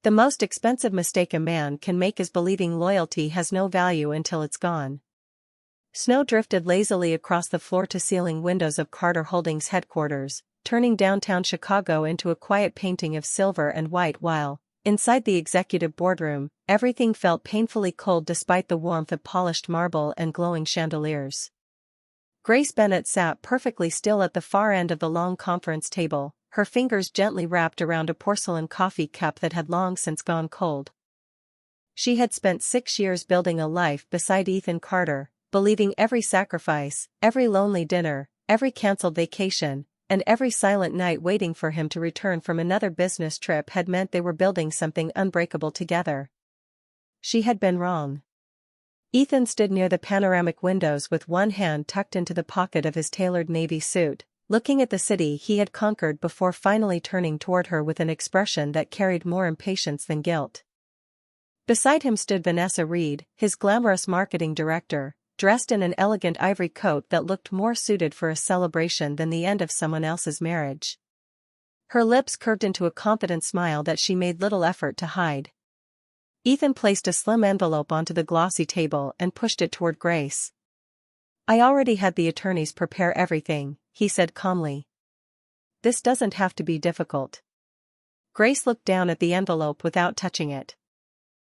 The most expensive mistake a man can make is believing loyalty has no value until it's gone. Snow drifted lazily across the floor-to-ceiling windows of Carter Holdings headquarters, turning downtown Chicago into a quiet painting of silver and white while, inside the executive boardroom, everything felt painfully cold despite the warmth of polished marble and glowing chandeliers. Grace Bennett sat perfectly still at the far end of the long conference table, her fingers gently wrapped around a porcelain coffee cup that had long since gone cold. She had spent 6 years building a life beside Ethan Carter, believing every sacrifice, every lonely dinner, every cancelled vacation, and every silent night waiting for him to return from another business trip had meant they were building something unbreakable together. She had been wrong. Ethan stood near the panoramic windows with one hand tucked into the pocket of his tailored navy suit, looking at the city he had conquered before finally turning toward her with an expression that carried more impatience than guilt. Beside him stood Vanessa Reed, his glamorous marketing director, dressed in an elegant ivory coat that looked more suited for a celebration than the end of someone else's marriage. Her lips curved into a confident smile that she made little effort to hide. Ethan placed a slim envelope onto the glossy table and pushed it toward Grace. "I already had the attorneys prepare everything," he said calmly. "This doesn't have to be difficult." Grace looked down at the envelope without touching it.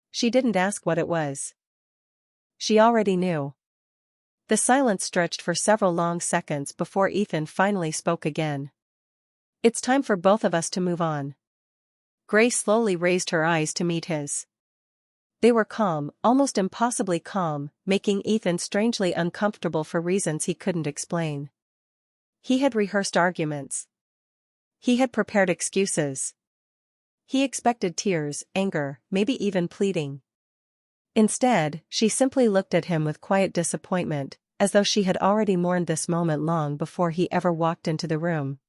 She didn't ask what it was. She already knew. The silence stretched for several long seconds before Ethan finally spoke again. "It's time for both of us to move on." Grace slowly raised her eyes to meet his. They were calm, almost impossibly calm, making Ethan strangely uncomfortable for reasons he couldn't explain. He had rehearsed arguments. He had prepared excuses. He expected tears, anger, maybe even pleading. Instead, she simply looked at him with quiet disappointment, as though she had already mourned this moment long before he ever walked into the room.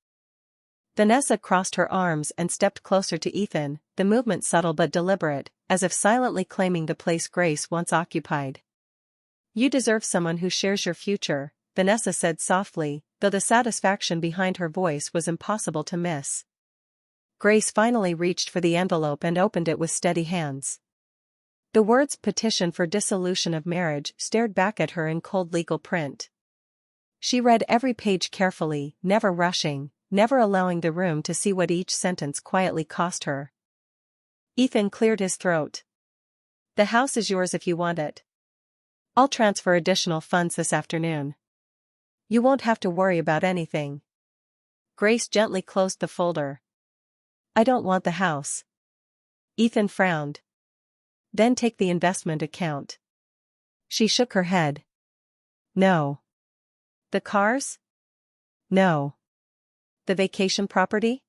Vanessa crossed her arms and stepped closer to Ethan, the movement subtle but deliberate, as if silently claiming the place Grace once occupied. "You deserve someone who shares your future," Vanessa said softly, though the satisfaction behind her voice was impossible to miss. Grace finally reached for the envelope and opened it with steady hands. The words "petition for dissolution of marriage" stared back at her in cold legal print. She read every page carefully, never rushing, never allowing the room to see what each sentence quietly cost her. Ethan cleared his throat. "The house is yours if you want it. I'll transfer additional funds this afternoon. You won't have to worry about anything." Grace gently closed the folder. "I don't want the house." Ethan frowned. "Then take the investment account." She shook her head. "No." "The cars?" "No." "The vacation property?"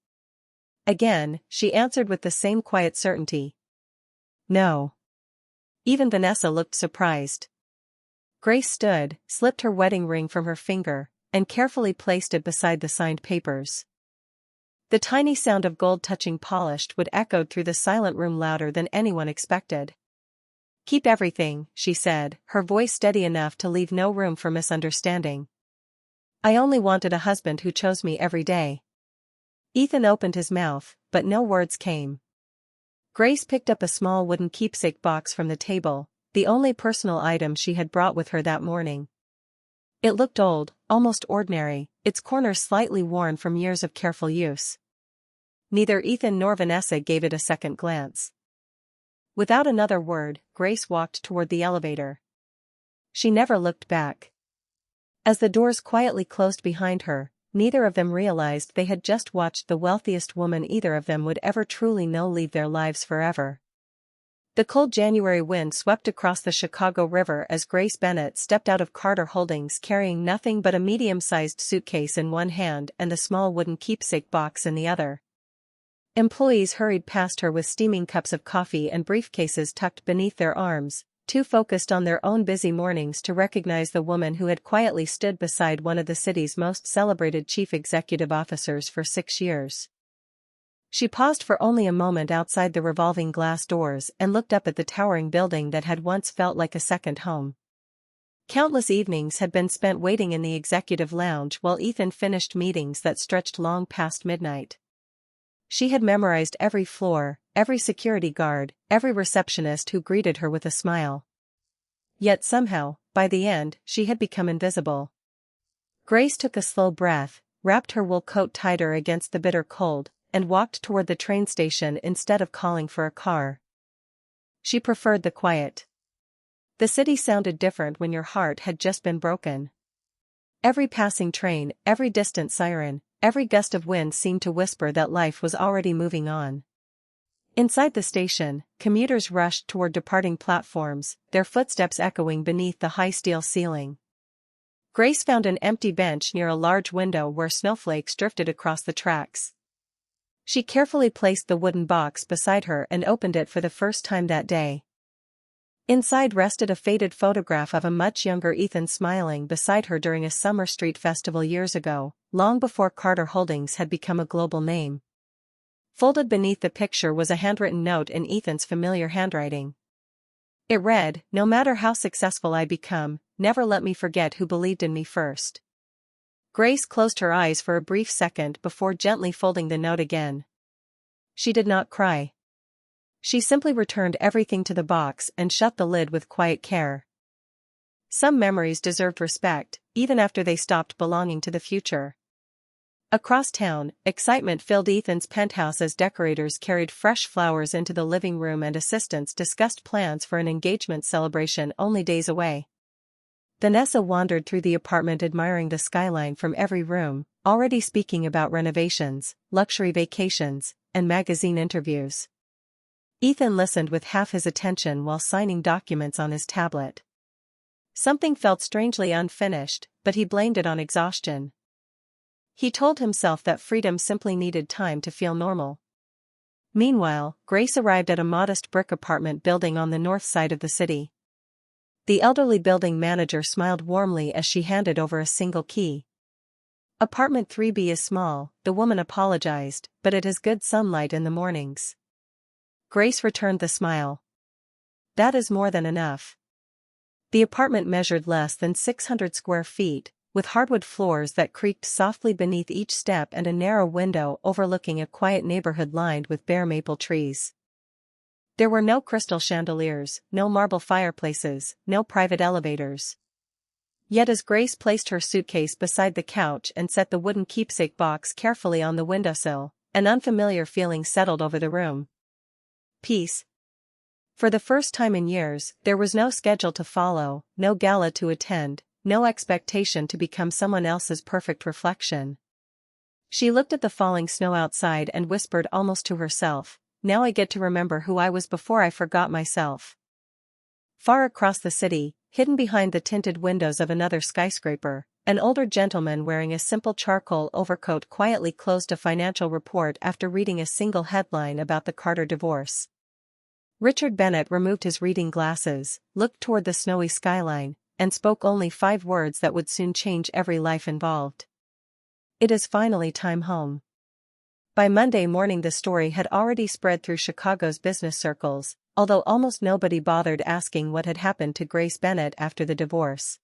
Again, she answered with the same quiet certainty. "No." Even Vanessa looked surprised. Grace stood, slipped her wedding ring from her finger, and carefully placed it beside the signed papers. The tiny sound of gold touching polished wood echoed through the silent room louder than anyone expected. "Keep everything," she said, her voice steady enough to leave no room for misunderstanding. "I only wanted a husband who chose me every day." Ethan opened his mouth, but no words came. Grace picked up a small wooden keepsake box from the table, the only personal item she had brought with her that morning. It looked old, almost ordinary, its corners slightly worn from years of careful use. Neither Ethan nor Vanessa gave it a second glance. Without another word, Grace walked toward the elevator. She never looked back. As the doors quietly closed behind her, neither of them realized they had just watched the wealthiest woman either of them would ever truly know leave their lives forever. The cold January wind swept across the Chicago River as Grace Bennett stepped out of Carter Holdings carrying nothing but a medium-sized suitcase in one hand and the small wooden keepsake box in the other. Employees hurried past her with steaming cups of coffee and briefcases tucked beneath their arms, too focused on their own busy mornings to recognize the woman who had quietly stood beside one of the city's most celebrated chief executive officers for 6 years. She paused for only a moment outside the revolving glass doors and looked up at the towering building that had once felt like a second home. Countless evenings had been spent waiting in the executive lounge while Ethan finished meetings that stretched long past midnight. She had memorized every floor, every security guard, every receptionist who greeted her with a smile. Yet somehow, by the end, she had become invisible. Grace took a slow breath, wrapped her wool coat tighter against the bitter cold, and walked toward the train station instead of calling for a car. She preferred the quiet. The city sounded different when your heart had just been broken. Every passing train, every distant siren, every gust of wind seemed to whisper that life was already moving on. Inside the station, commuters rushed toward departing platforms, their footsteps echoing beneath the high steel ceiling. Grace found an empty bench near a large window where snowflakes drifted across the tracks. She carefully placed the wooden box beside her and opened it for the first time that day. Inside rested a faded photograph of a much younger Ethan smiling beside her during a summer street festival years ago, long before Carter Holdings had become a global name. Folded beneath the picture was a handwritten note in Ethan's familiar handwriting. It read, "No matter how successful I become, never let me forget who believed in me first." Grace closed her eyes for a brief second before gently folding the note again. She did not cry. She simply returned everything to the box and shut the lid with quiet care. Some memories deserved respect, even after they stopped belonging to the future. Across town, excitement filled Ethan's penthouse as decorators carried fresh flowers into the living room and assistants discussed plans for an engagement celebration only days away. Vanessa wandered through the apartment admiring the skyline from every room, already speaking about renovations, luxury vacations, and magazine interviews. Ethan listened with half his attention while signing documents on his tablet. Something felt strangely unfinished, but he blamed it on exhaustion. He told himself that freedom simply needed time to feel normal. Meanwhile, Grace arrived at a modest brick apartment building on the north side of the city. The elderly building manager smiled warmly as she handed over a single key. "Apartment 3B is small," the woman apologized, "but it has good sunlight in the mornings." Grace returned the smile. "That is more than enough." The apartment measured less than 600 square feet, with hardwood floors that creaked softly beneath each step and a narrow window overlooking a quiet neighborhood lined with bare maple trees. There were no crystal chandeliers, no marble fireplaces, no private elevators. Yet as Grace placed her suitcase beside the couch and set the wooden keepsake box carefully on the windowsill, an unfamiliar feeling settled over the room. Peace. For the first time in years, there was no schedule to follow, no gala to attend, no expectation to become someone else's perfect reflection. She looked at the falling snow outside and whispered almost to herself, "Now I get to remember who I was before I forgot myself." Far across the city, hidden behind the tinted windows of another skyscraper, an older gentleman wearing a simple charcoal overcoat quietly closed a financial report after reading a single headline about the Carter divorce. Richard Bennett removed his reading glasses, looked toward the snowy skyline, and spoke only 5 words that would soon change every life involved. "It is finally time home." By Monday morning the story had already spread through Chicago's business circles, although almost nobody bothered asking what had happened to Grace Bennett after the divorce.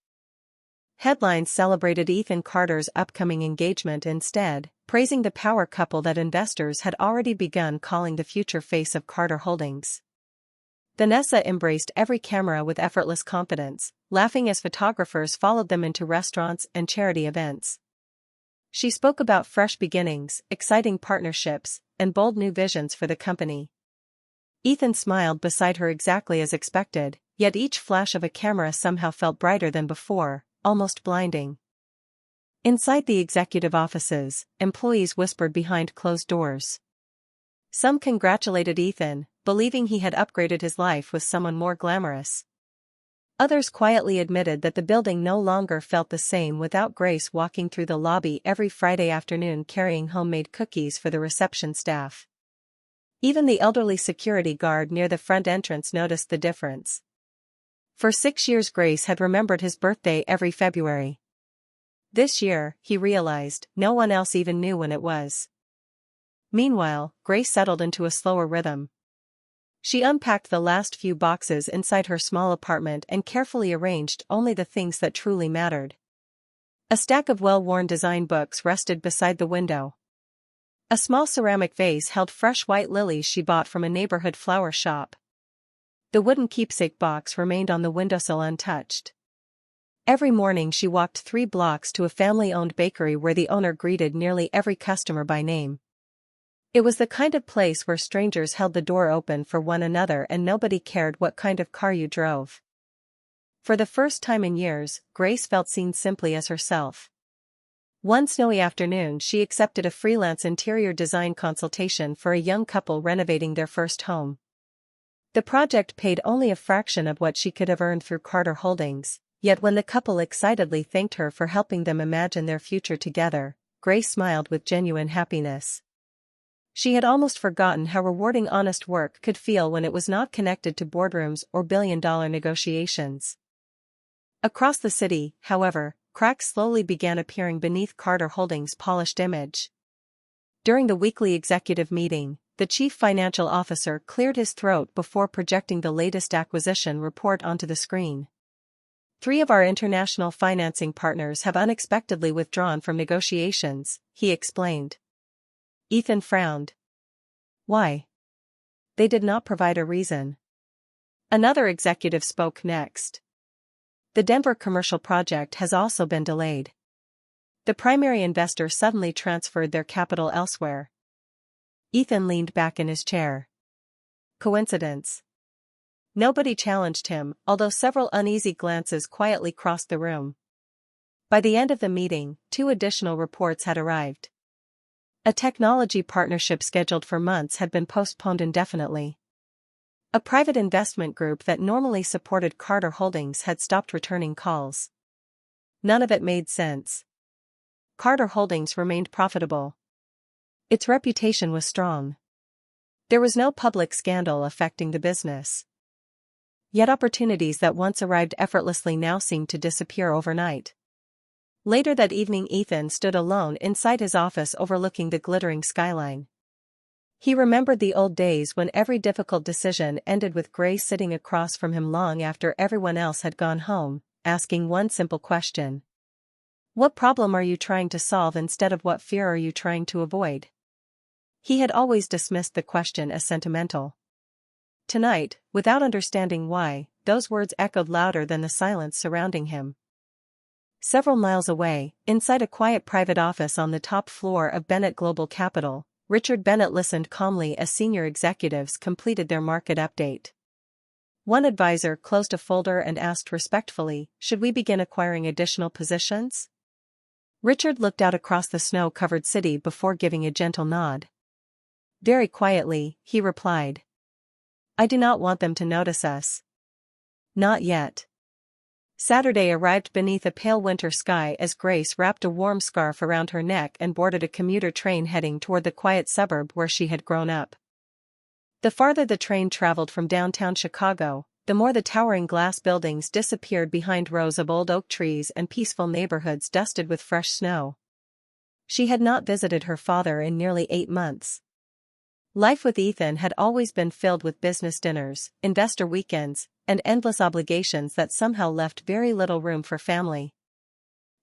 Headlines celebrated Ethan Carter's upcoming engagement instead, praising the power couple that investors had already begun calling the future face of Carter Holdings. Vanessa embraced every camera with effortless confidence, laughing as photographers followed them into restaurants and charity events. She spoke about fresh beginnings, exciting partnerships, and bold new visions for the company. Ethan smiled beside her exactly as expected, yet each flash of a camera somehow felt brighter than before, almost blinding. Inside the executive offices, employees whispered behind closed doors. Some congratulated Ethan, believing he had upgraded his life with someone more glamorous. Others quietly admitted that the building no longer felt the same without Grace walking through the lobby every Friday afternoon carrying homemade cookies for the reception staff. Even the elderly security guard near the front entrance noticed the difference. For 6 years Grace had remembered his birthday every February. This year, he realized, no one else even knew when it was. Meanwhile, Grace settled into a slower rhythm. She unpacked the last few boxes inside her small apartment and carefully arranged only the things that truly mattered. A stack of well-worn design books rested beside the window. A small ceramic vase held fresh white lilies she bought from a neighborhood flower shop. The wooden keepsake box remained on the windowsill untouched. Every morning she walked 3 blocks to a family-owned bakery where the owner greeted nearly every customer by name. It was the kind of place where strangers held the door open for one another and nobody cared what kind of car you drove. For the first time in years, Grace felt seen simply as herself. One snowy afternoon she accepted a freelance interior design consultation for a young couple renovating their first home. The project paid only a fraction of what she could have earned through Carter Holdings, yet when the couple excitedly thanked her for helping them imagine their future together, Grace smiled with genuine happiness. She had almost forgotten how rewarding honest work could feel when it was not connected to boardrooms or billion-dollar negotiations. Across the city, however, cracks slowly began appearing beneath Carter Holdings' polished image. During the weekly executive meeting, the chief financial officer cleared his throat before projecting the latest acquisition report onto the screen. 3 of our international financing partners have unexpectedly withdrawn from negotiations, he explained. Ethan frowned. Why? They did not provide a reason. Another executive spoke next. The Denver commercial project has also been delayed. The primary investor suddenly transferred their capital elsewhere. Ethan leaned back in his chair. Coincidence? Nobody challenged him, although several uneasy glances quietly crossed the room. By the end of the meeting, 2 additional reports had arrived. A technology partnership scheduled for months had been postponed indefinitely. A private investment group that normally supported Carter Holdings had stopped returning calls. None of it made sense. Carter Holdings remained profitable. Its reputation was strong. There was no public scandal affecting the business. Yet opportunities that once arrived effortlessly now seemed to disappear overnight. Later that evening Ethan stood alone inside his office overlooking the glittering skyline. He remembered the old days when every difficult decision ended with Grace sitting across from him long after everyone else had gone home, asking one simple question. What problem are you trying to solve instead of what fear are you trying to avoid? He had always dismissed the question as sentimental. Tonight, without understanding why, those words echoed louder than the silence surrounding him. Several miles away, inside a quiet private office on the top floor of Bennett Global Capital, Richard Bennett listened calmly as senior executives completed their market update. One advisor closed a folder and asked respectfully, "Should we begin acquiring additional positions?" Richard looked out across the snow-covered city before giving a gentle nod. Very quietly, he replied. "I do not want them to notice us. Not yet." Saturday arrived beneath a pale winter sky as Grace wrapped a warm scarf around her neck and boarded a commuter train heading toward the quiet suburb where she had grown up. The farther the train traveled from downtown Chicago, the more the towering glass buildings disappeared behind rows of old oak trees and peaceful neighborhoods dusted with fresh snow. She had not visited her father in nearly 8 months. Life with Ethan had always been filled with business dinners, investor weekends, and endless obligations that somehow left very little room for family.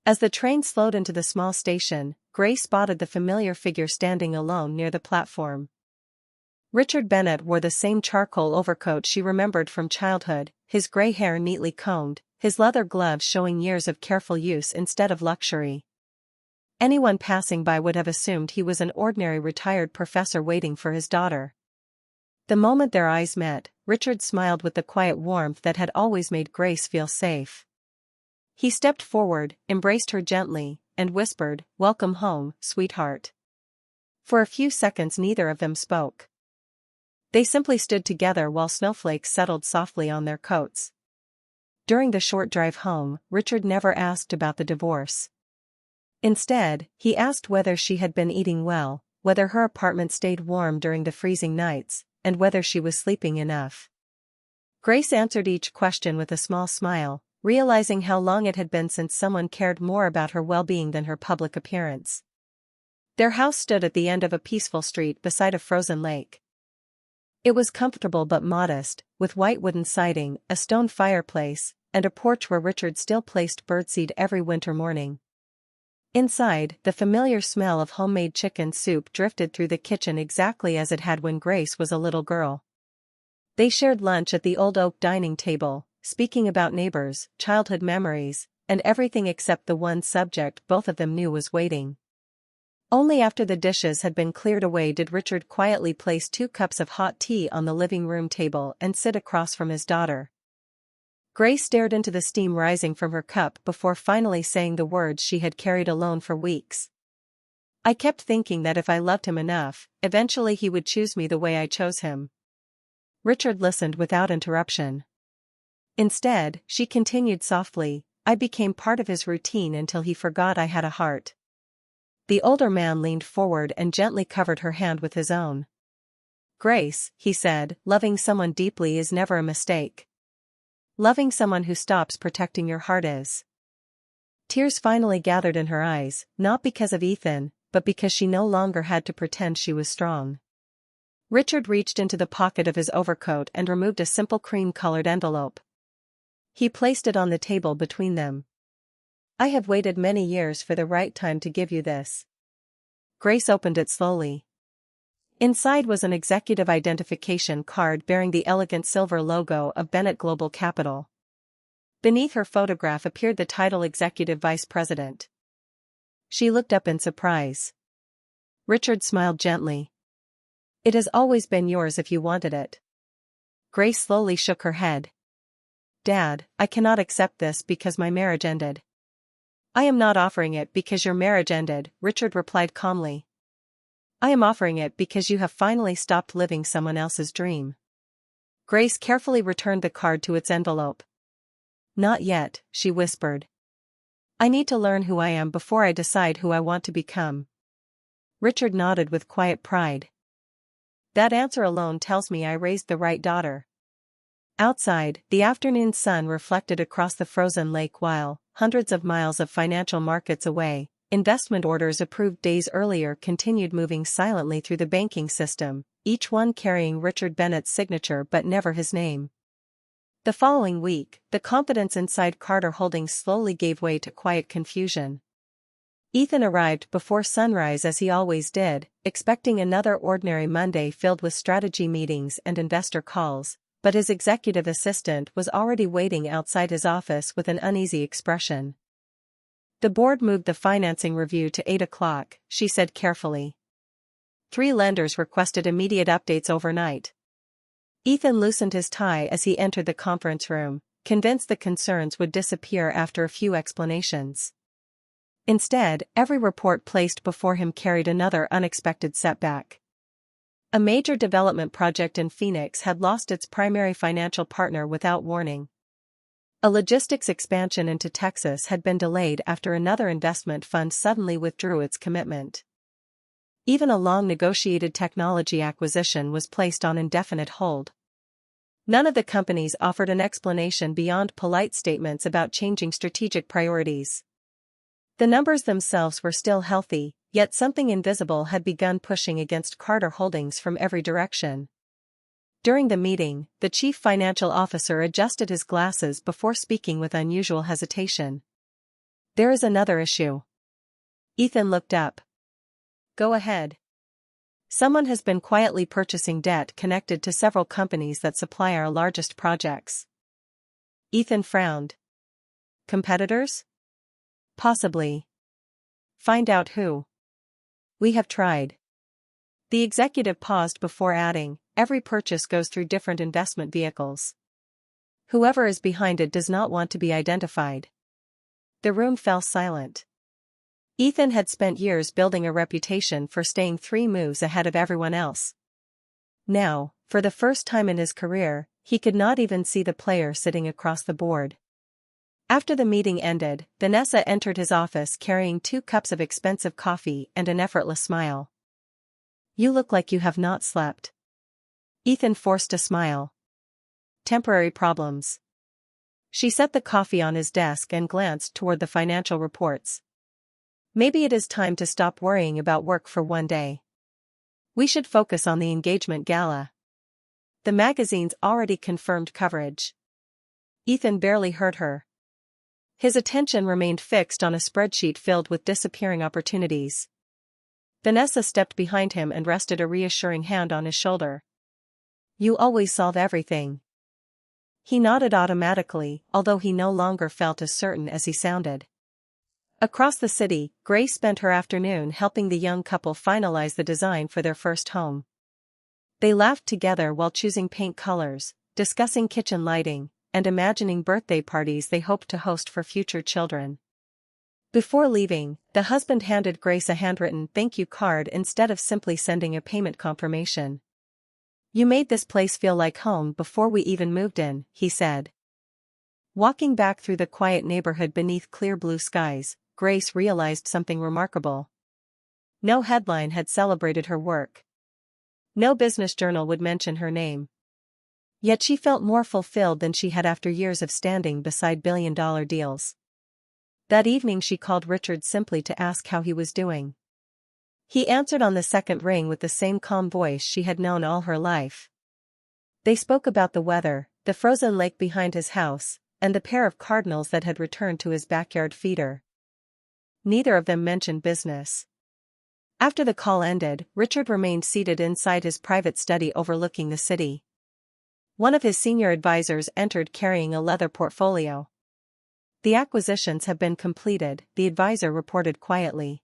As the train slowed into the small station, Grace spotted the familiar figure standing alone near the platform. Richard Bennett wore the same charcoal overcoat she remembered from childhood, his gray hair neatly combed, his leather gloves showing years of careful use instead of luxury. Anyone passing by would have assumed he was an ordinary retired professor waiting for his daughter. The moment their eyes met, Richard smiled with the quiet warmth that had always made Grace feel safe. He stepped forward, embraced her gently, and whispered, "Welcome home, sweetheart." For a few seconds neither of them spoke. They simply stood together while snowflakes settled softly on their coats. During the short drive home, Richard never asked about the divorce. Instead, he asked whether she had been eating well, whether her apartment stayed warm during the freezing nights, and whether she was sleeping enough. Grace answered each question with a small smile, realizing how long it had been since someone cared more about her well-being than her public appearance. Their house stood at the end of a peaceful street beside a frozen lake. It was comfortable but modest, with white wooden siding, a stone fireplace, and a porch where Richard still placed birdseed every winter morning. Inside, the familiar smell of homemade chicken soup drifted through the kitchen exactly as it had when Grace was a little girl. They shared lunch at the old oak dining table, speaking about neighbors, childhood memories, and everything except the one subject both of them knew was waiting. Only after the dishes had been cleared away did Richard quietly place 2 cups of hot tea on the living room table and sit across from his daughter. Grace stared into the steam rising from her cup before finally saying the words she had carried alone for weeks. "I kept thinking that if I loved him enough, eventually he would choose me the way I chose him." Richard listened without interruption. Instead, she continued softly, "I became part of his routine until he forgot I had a heart." The older man leaned forward and gently covered her hand with his own. "Grace," he said, "loving someone deeply is never a mistake. Loving someone who stops protecting your heart is." Tears finally gathered in her eyes, not because of Ethan, but because she no longer had to pretend she was strong. Richard reached into the pocket of his overcoat and removed a simple cream-colored envelope. He placed it on the table between them. "I have waited many years for the right time to give you this." Grace opened it slowly. Inside was an executive identification card bearing the elegant silver logo of Bennett Global Capital. Beneath her photograph appeared the title Executive Vice President. She looked up in surprise. Richard smiled gently. "It has always been yours if you wanted it." Grace slowly shook her head. "Dad, I cannot accept this because my marriage ended." "I am not offering it because your marriage ended," Richard replied calmly. "I am offering it because you have finally stopped living someone else's dream." Grace carefully returned the card to its envelope. "Not yet," she whispered. "I need to learn who I am before I decide who I want to become." Richard nodded with quiet pride. "That answer alone tells me I raised the right daughter." Outside, the afternoon sun reflected across the frozen lake while, hundreds of miles of financial markets away, investment orders approved days earlier continued moving silently through the banking system, each one carrying Richard Bennett's signature but never his name. The following week, the confidence inside Carter Holdings slowly gave way to quiet confusion. Ethan arrived before sunrise as he always did, expecting another ordinary Monday filled with strategy meetings and investor calls, but his executive assistant was already waiting outside his office with an uneasy expression. "The board moved the financing review to 8 o'clock, she said carefully. 3 lenders requested immediate updates overnight." Ethan loosened his tie as he entered the conference room, convinced the concerns would disappear after a few explanations. Instead, every report placed before him carried another unexpected setback. A major development project in Phoenix had lost its primary financial partner without warning. A logistics expansion into Texas had been delayed after another investment fund suddenly withdrew its commitment. Even a long-negotiated technology acquisition was placed on indefinite hold. None of the companies offered an explanation beyond polite statements about changing strategic priorities. The numbers themselves were still healthy, yet something invisible had begun pushing against Carter Holdings from every direction. During the meeting, the chief financial officer adjusted his glasses before speaking with unusual hesitation. "There is another issue." Ethan looked up. "Go ahead." "Someone has been quietly purchasing debt connected to several companies that supply our largest projects." Ethan frowned. "Competitors?" "Possibly." "Find out who." "We have tried." The executive paused before adding, "Every purchase goes through different investment vehicles. Whoever is behind it does not want to be identified." The room fell silent. Ethan had spent years building a reputation for staying 3 moves ahead of everyone else. Now, for the first time in his career, he could not even see the player sitting across the board. After the meeting ended, Vanessa entered his office carrying 2 cups of expensive coffee and an effortless smile. "You look like you have not slept." Ethan forced a smile. "Temporary problems." She set the coffee on his desk and glanced toward the financial reports. "Maybe it is time to stop worrying about work for one day. We should focus on the engagement gala. The magazines already confirmed coverage." Ethan barely heard her. His attention remained fixed on a spreadsheet filled with disappearing opportunities. Vanessa stepped behind him and rested a reassuring hand on his shoulder. "You always solve everything." He nodded automatically, although he no longer felt as certain as he sounded. Across the city, Grace spent her afternoon helping the young couple finalize the design for their first home. They laughed together while choosing paint colors, discussing kitchen lighting, and imagining birthday parties they hoped to host for future children. Before leaving, the husband handed Grace a handwritten thank you card instead of simply sending a payment confirmation. "You made this place feel like home before we even moved in," he said. Walking back through the quiet neighborhood beneath clear blue skies, Grace realized something remarkable. No headline had celebrated her work. No business journal would mention her name. Yet she felt more fulfilled than she had after years of standing beside billion-dollar deals. That evening she called Richard simply to ask how he was doing. He answered on the second ring with the same calm voice she had known all her life. They spoke about the weather, the frozen lake behind his house, and the pair of cardinals that had returned to his backyard feeder. Neither of them mentioned business. After the call ended, Richard remained seated inside his private study overlooking the city. One of his senior advisors entered carrying a leather portfolio. "The acquisitions have been completed," the advisor reported quietly.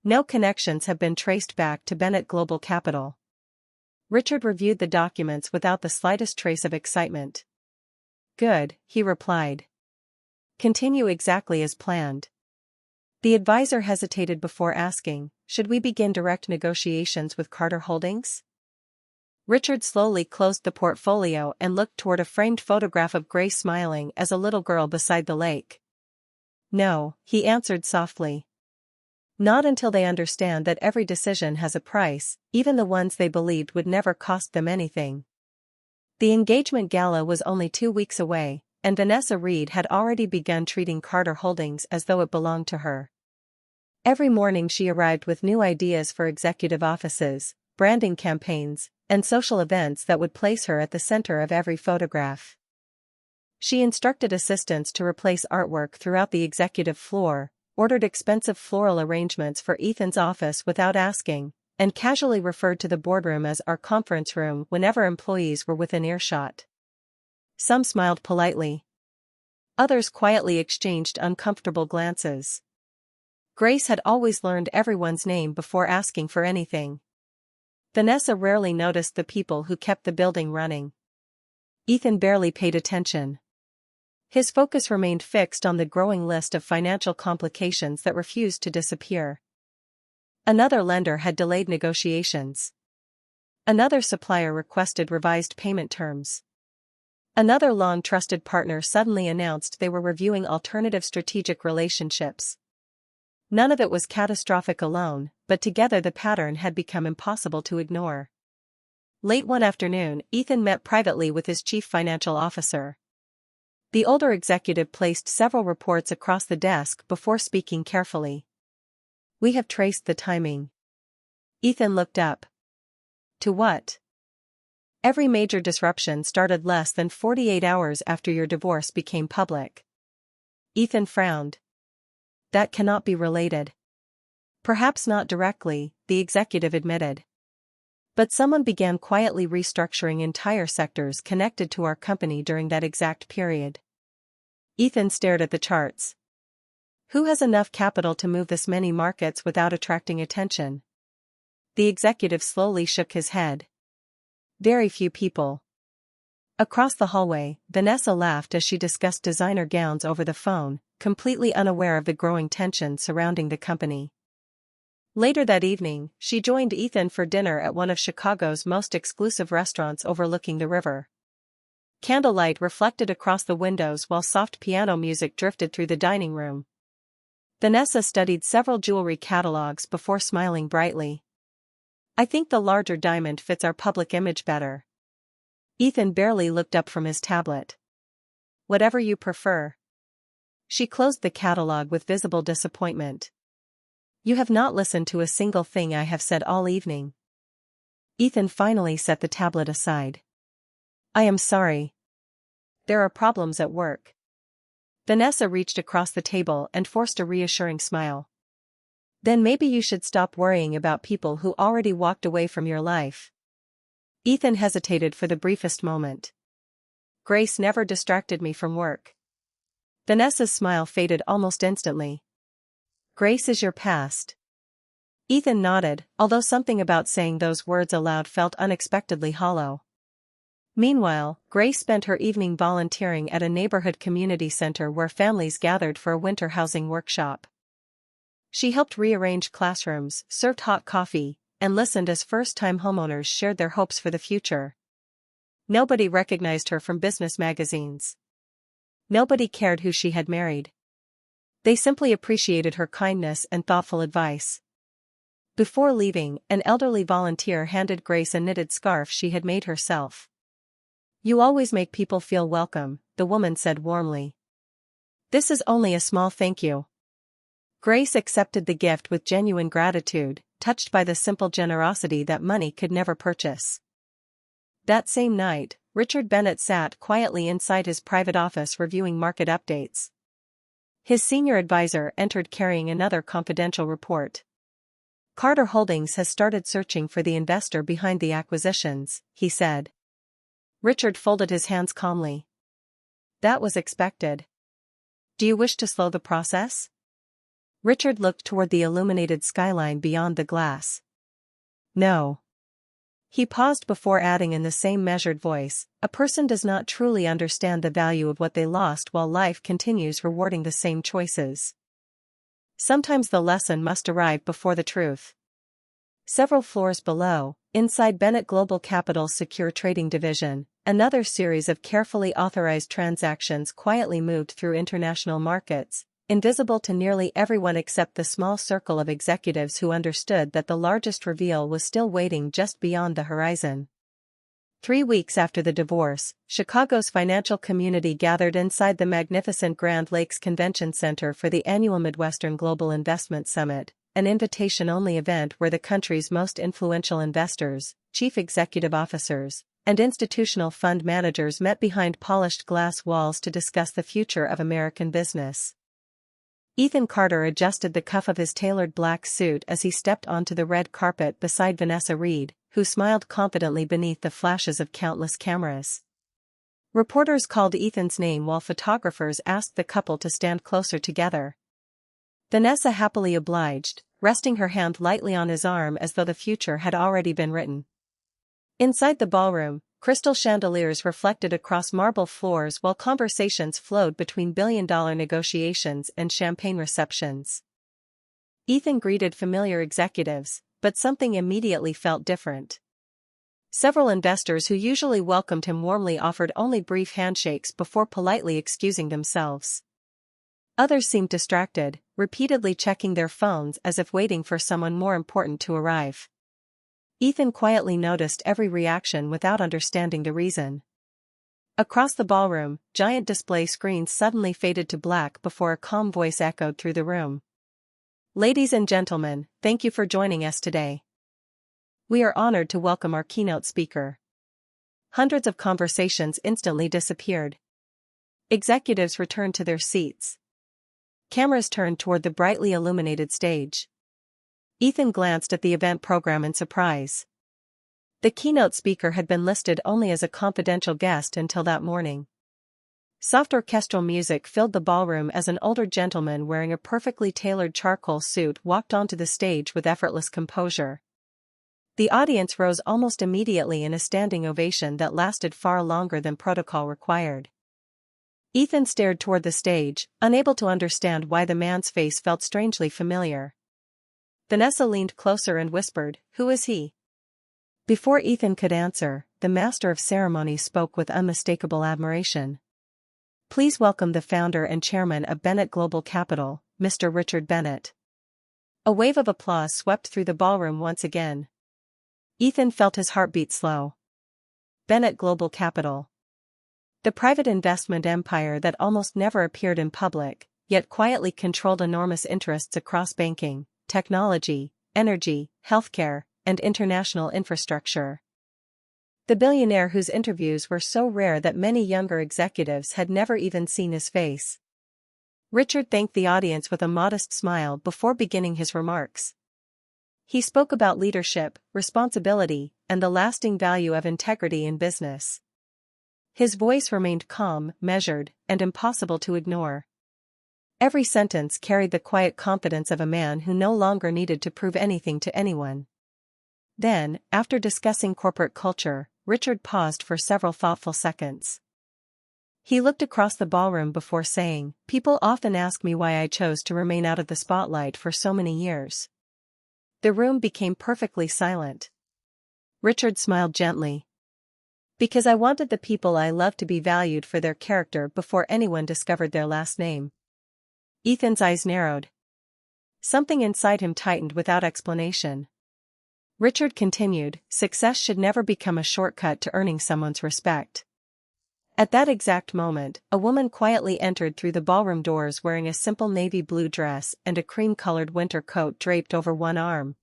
"No connections have been traced back to Bennett Global Capital." Richard reviewed the documents without the slightest trace of excitement. "Good," he replied. "Continue exactly as planned." The advisor hesitated before asking, "Should we begin direct negotiations with Carter Holdings?" Richard slowly closed the portfolio and looked toward a framed photograph of Grace smiling as a little girl beside the lake. "No," he answered softly. "Not until they understand that every decision has a price, even the ones they believed would never cost them anything." The engagement gala was only 2 weeks away, and Vanessa Reed had already begun treating Carter Holdings as though it belonged to her. Every morning she arrived with new ideas for executive offices, branding campaigns, and social events that would place her at the center of every photograph. She instructed assistants to replace artwork throughout the executive floor, ordered expensive floral arrangements for Ethan's office without asking, and casually referred to the boardroom as our conference room whenever employees were within earshot. Some smiled politely. Others quietly exchanged uncomfortable glances. Grace had always learned everyone's name before asking for anything. Vanessa rarely noticed the people who kept the building running. Ethan barely paid attention. His focus remained fixed on the growing list of financial complications that refused to disappear. Another lender had delayed negotiations. Another supplier requested revised payment terms. Another long-trusted partner suddenly announced they were reviewing alternative strategic relationships. None of it was catastrophic alone, but together the pattern had become impossible to ignore. Late one afternoon, Ethan met privately with his chief financial officer. The older executive placed several reports across the desk before speaking carefully. "We have traced the timing." Ethan looked up. "To what?" "Every major disruption started less than 48 hours after your divorce became public." Ethan frowned. "That cannot be related." "Perhaps not directly," the executive admitted. "But someone began quietly restructuring entire sectors connected to our company during that exact period." Ethan stared at the charts. "Who has enough capital to move this many markets without attracting attention?" The executive slowly shook his head. "Very few people." Across the hallway, Vanessa laughed as she discussed designer gowns over the phone, completely unaware of the growing tension surrounding the company. Later that evening, she joined Ethan for dinner at one of Chicago's most exclusive restaurants overlooking the river. Candlelight reflected across the windows while soft piano music drifted through the dining room. Vanessa studied several jewelry catalogs before smiling brightly. "I think the larger diamond fits our public image better." Ethan barely looked up from his tablet. "Whatever you prefer." She closed the catalog with visible disappointment. "You have not listened to a single thing I have said all evening." Ethan finally set the tablet aside. "I am sorry. There are problems at work." Vanessa reached across the table and forced a reassuring smile. Then maybe you should stop worrying about people who already walked away from your life. Ethan hesitated for the briefest moment. Grace never distracted me from work. Vanessa's smile faded almost instantly. Grace is your past. Ethan nodded, although something about saying those words aloud felt unexpectedly hollow. Meanwhile, Grace spent her evening volunteering at a neighborhood community center where families gathered for a winter housing workshop. She helped rearrange classrooms, served hot coffee, and listened as first-time homeowners shared their hopes for the future. Nobody recognized her from business magazines. Nobody cared who she had married. They simply appreciated her kindness and thoughtful advice. Before leaving, an elderly volunteer handed Grace a knitted scarf she had made herself. "You always make people feel welcome," the woman said warmly. "This is only a small thank you." Grace accepted the gift with genuine gratitude, touched by the simple generosity that money could never purchase. That same night, Richard Bennett sat quietly inside his private office reviewing market updates. His senior advisor entered carrying another confidential report. "Carter Holdings has started searching for the investor behind the acquisitions," he said. Richard folded his hands calmly. "That was expected. Do you wish to slow the process?" Richard looked toward the illuminated skyline beyond the glass. "No." He paused before adding in the same measured voice, "A person does not truly understand the value of what they lost while life continues rewarding the same choices. Sometimes the lesson must arrive before the truth." Several floors below, inside Bennett Global Capital's secure trading division, another series of carefully authorized transactions quietly moved through international markets, invisible to nearly everyone except the small circle of executives who understood that the largest reveal was still waiting just beyond the horizon. 3 weeks after the divorce, Chicago's financial community gathered inside the magnificent Grand Lakes Convention Center for the annual Midwestern Global Investment Summit, an invitation-only event where the country's most influential investors, chief executive officers, and institutional fund managers met behind polished glass walls to discuss the future of American business. Ethan Carter adjusted the cuff of his tailored black suit as he stepped onto the red carpet beside Vanessa Reed, who smiled confidently beneath the flashes of countless cameras. Reporters called Ethan's name while photographers asked the couple to stand closer together. Vanessa happily obliged, resting her hand lightly on his arm as though the future had already been written. Inside the ballroom, crystal chandeliers reflected across marble floors while conversations flowed between billion-dollar negotiations and champagne receptions. Ethan greeted familiar executives, but something immediately felt different. Several investors who usually welcomed him warmly offered only brief handshakes before politely excusing themselves. Others seemed distracted, repeatedly checking their phones as if waiting for someone more important to arrive. Ethan quietly noticed every reaction without understanding the reason. Across the ballroom, giant display screens suddenly faded to black before a calm voice echoed through the room. "Ladies and gentlemen, thank you for joining us today. We are honored to welcome our keynote speaker." Hundreds of conversations instantly disappeared. Executives returned to their seats. Cameras turned toward the brightly illuminated stage. Ethan glanced at the event program in surprise. The keynote speaker had been listed only as a confidential guest until that morning. Soft orchestral music filled the ballroom as an older gentleman wearing a perfectly tailored charcoal suit walked onto the stage with effortless composure. The audience rose almost immediately in a standing ovation that lasted far longer than protocol required. Ethan stared toward the stage, unable to understand why the man's face felt strangely familiar. Vanessa leaned closer and whispered, "Who is he?" Before Ethan could answer, the master of ceremonies spoke with unmistakable admiration. "Please welcome the founder and chairman of Bennett Global Capital, Mr. Richard Bennett." A wave of applause swept through the ballroom once again. Ethan felt his heartbeat slow. Bennett Global Capital. The private investment empire that almost never appeared in public, yet quietly controlled enormous interests across banking, technology, energy, healthcare, and international infrastructure. The billionaire whose interviews were so rare that many younger executives had never even seen his face. Richard thanked the audience with a modest smile before beginning his remarks. He spoke about leadership, responsibility, and the lasting value of integrity in business. His voice remained calm, measured, and impossible to ignore. Every sentence carried the quiet confidence of a man who no longer needed to prove anything to anyone. Then, after discussing corporate culture, Richard paused for several thoughtful seconds. He looked across the ballroom before saying, "People often ask me why I chose to remain out of the spotlight for so many years." The room became perfectly silent. Richard smiled gently. "Because I wanted the people I loved to be valued for their character before anyone discovered their last name." Ethan's eyes narrowed. Something inside him tightened without explanation. Richard continued, "Success should never become a shortcut to earning someone's respect." At that exact moment, a woman quietly entered through the ballroom doors wearing a simple navy blue dress and a cream-colored winter coat draped over one arm.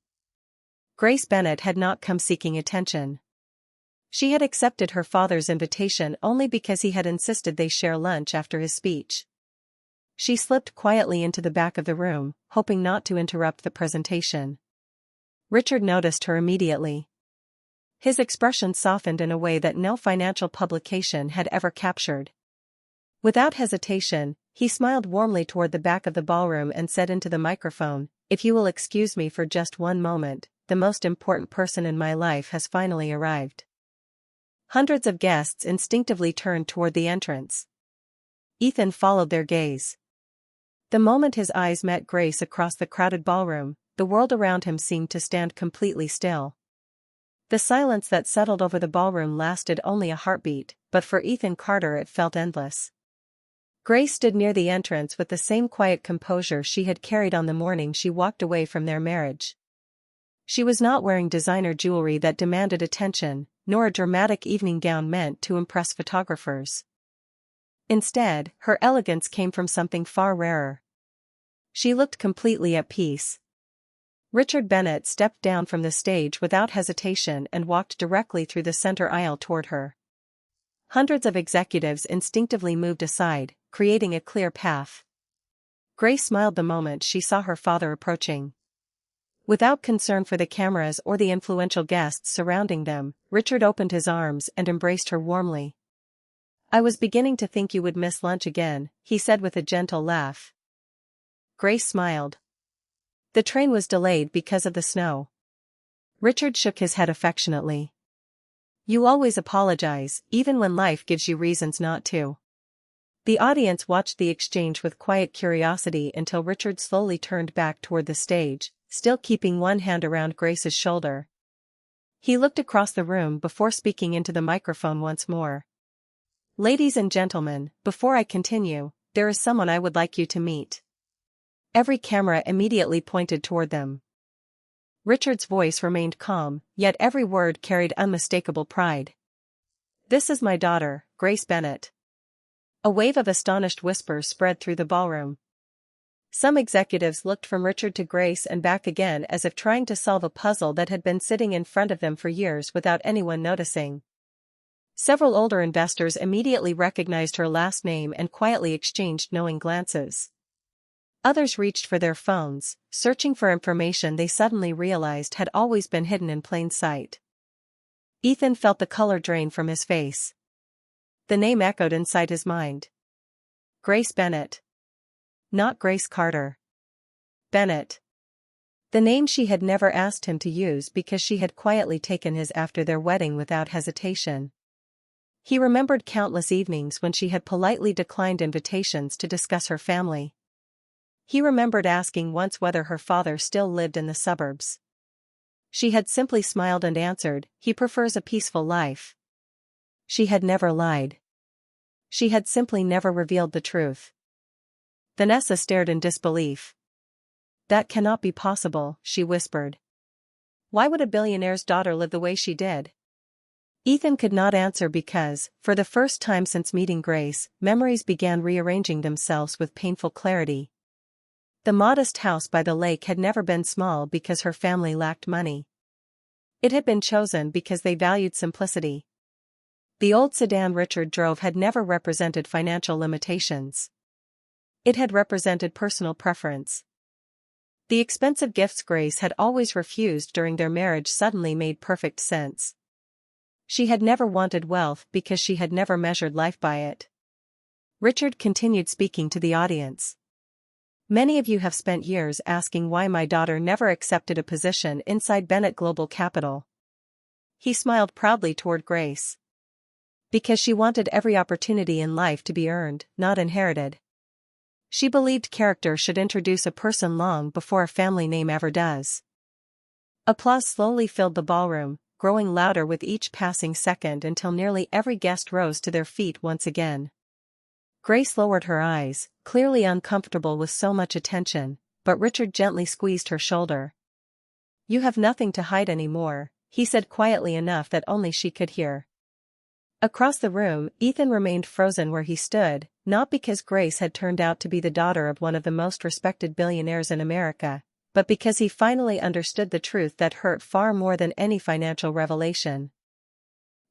Grace Bennett had not come seeking attention. She had accepted her father's invitation only because he had insisted they share lunch after his speech. She slipped quietly into the back of the room, hoping not to interrupt the presentation. Richard noticed her immediately. His expression softened in a way that no financial publication had ever captured. Without hesitation, he smiled warmly toward the back of the ballroom and said into the microphone, "If you will excuse me for just one moment, the most important person in my life has finally arrived." Hundreds of guests instinctively turned toward the entrance. Ethan followed their gaze. The moment his eyes met Grace across the crowded ballroom, the world around him seemed to stand completely still. The silence that settled over the ballroom lasted only a heartbeat, but for Ethan Carter it felt endless. Grace stood near the entrance with the same quiet composure she had carried on the morning she walked away from their marriage. She was not wearing designer jewelry that demanded attention, nor a dramatic evening gown meant to impress photographers. Instead, her elegance came from something far rarer. She looked completely at peace. Richard Bennett stepped down from the stage without hesitation and walked directly through the center aisle toward her. Hundreds of executives instinctively moved aside, creating a clear path. Grace smiled the moment she saw her father approaching. Without concern for the cameras or the influential guests surrounding them, Richard opened his arms and embraced her warmly. "I was beginning to think you would miss lunch again," he said with a gentle laugh. Grace smiled. "The train was delayed because of the snow." Richard shook his head affectionately. "You always apologize, even when life gives you reasons not to." The audience watched the exchange with quiet curiosity until Richard slowly turned back toward the stage, still keeping one hand around Grace's shoulder. He looked across the room before speaking into the microphone once more. "Ladies and gentlemen, before I continue, there is someone I would like you to meet." Every camera immediately pointed toward them. Richard's voice remained calm, yet every word carried unmistakable pride. "This is my daughter, Grace Bennett." A wave of astonished whispers spread through the ballroom. Some executives looked from Richard to Grace and back again as if trying to solve a puzzle that had been sitting in front of them for years without anyone noticing. Several older investors immediately recognized her last name and quietly exchanged knowing glances. Others reached for their phones, searching for information they suddenly realized had always been hidden in plain sight. Ethan felt the color drain from his face. The name echoed inside his mind. Grace Bennett. Not Grace Carter. Bennett. The name she had never asked him to use because she had quietly taken his after their wedding without hesitation. He remembered countless evenings when she had politely declined invitations to discuss her family. He remembered asking once whether her father still lived in the suburbs. She had simply smiled and answered, "He prefers a peaceful life." She had never lied. She had simply never revealed the truth. Vanessa stared in disbelief. "That cannot be possible," she whispered. "Why would a billionaire's daughter live the way she did?" Ethan could not answer because, for the first time since meeting Grace, memories began rearranging themselves with painful clarity. The modest house by the lake had never been small because her family lacked money. It had been chosen because they valued simplicity. The old sedan Richard drove had never represented financial limitations. It had represented personal preference. The expensive gifts Grace had always refused during their marriage suddenly made perfect sense. She had never wanted wealth because she had never measured life by it. Richard continued speaking to the audience. Many of you have spent years asking why my daughter never accepted a position inside Bennett Global Capital. He smiled proudly toward Grace. Because she wanted every opportunity in life to be earned, not inherited. She believed character should introduce a person long before a family name ever does. Applause slowly filled the ballroom, growing louder with each passing second until nearly every guest rose to their feet once again. Grace lowered her eyes, clearly uncomfortable with so much attention, but Richard gently squeezed her shoulder. "You have nothing to hide anymore," he said quietly enough that only she could hear. Across the room, Ethan remained frozen where he stood, not because Grace had turned out to be the daughter of one of the most respected billionaires in America, but because he finally understood the truth that hurt far more than any financial revelation.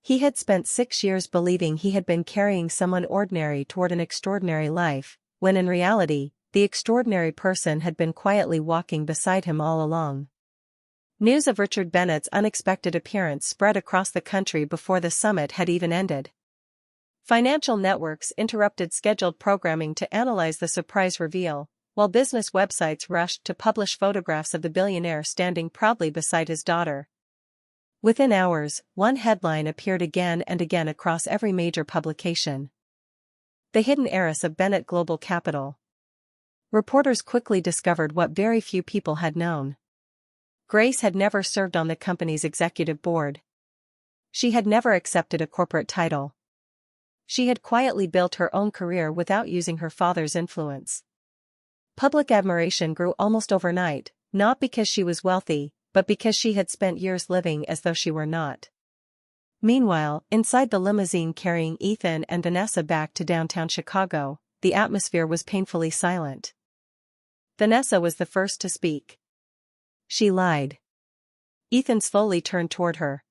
He had spent 6 years believing he had been carrying someone ordinary toward an extraordinary life, when in reality, the extraordinary person had been quietly walking beside him all along. News of Richard Bennett's unexpected appearance spread across the country before the summit had even ended. Financial networks interrupted scheduled programming to analyze the surprise reveal, while business websites rushed to publish photographs of the billionaire standing proudly beside his daughter. Within hours, one headline appeared again and again across every major publication. "The hidden heiress of Bennett Global Capital." Reporters quickly discovered what very few people had known. Grace had never served on the company's executive board. She had never accepted a corporate title. She had quietly built her own career without using her father's influence. Public admiration grew almost overnight, not because she was wealthy, but because she had spent years living as though she were not. Meanwhile, inside the limousine carrying Ethan and Vanessa back to downtown Chicago, the atmosphere was painfully silent. Vanessa was the first to speak. She lied. Ethan slowly turned toward her.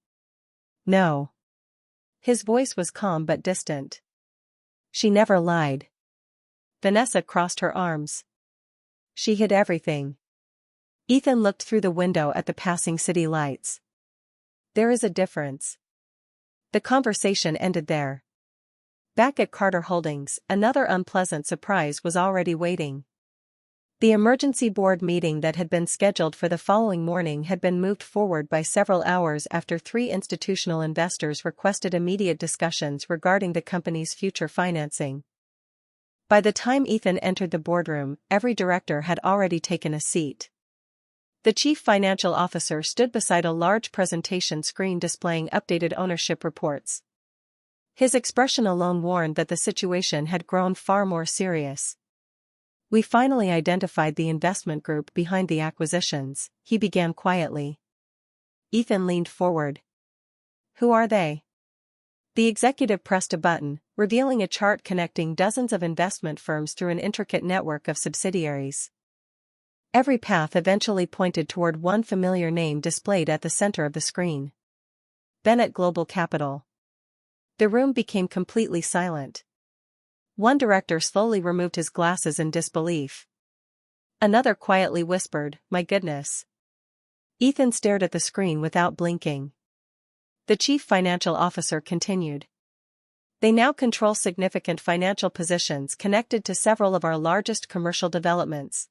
"No." His voice was calm but distant. "She never lied." Vanessa crossed her arms. "She hid everything." Ethan looked through the window at the passing city lights. "There is a difference." The conversation ended there. Back at Carter Holdings, another unpleasant surprise was already waiting. The emergency board meeting that had been scheduled for the following morning had been moved forward by several hours after 3 institutional investors requested immediate discussions regarding the company's future financing. By the time Ethan entered the boardroom, every director had already taken a seat. The chief financial officer stood beside a large presentation screen displaying updated ownership reports. His expression alone warned that the situation had grown far more serious. "We finally identified the investment group behind the acquisitions," he began quietly. Ethan leaned forward. "Who are they?" The executive pressed a button, revealing a chart connecting dozens of investment firms through an intricate network of subsidiaries. Every path eventually pointed toward one familiar name displayed at the center of the screen. Bennett Global Capital. The room became completely silent. One director slowly removed his glasses in disbelief. Another quietly whispered, "My goodness." Ethan stared at the screen without blinking. The chief financial officer continued. "They now control significant financial positions connected to several of our largest commercial developments.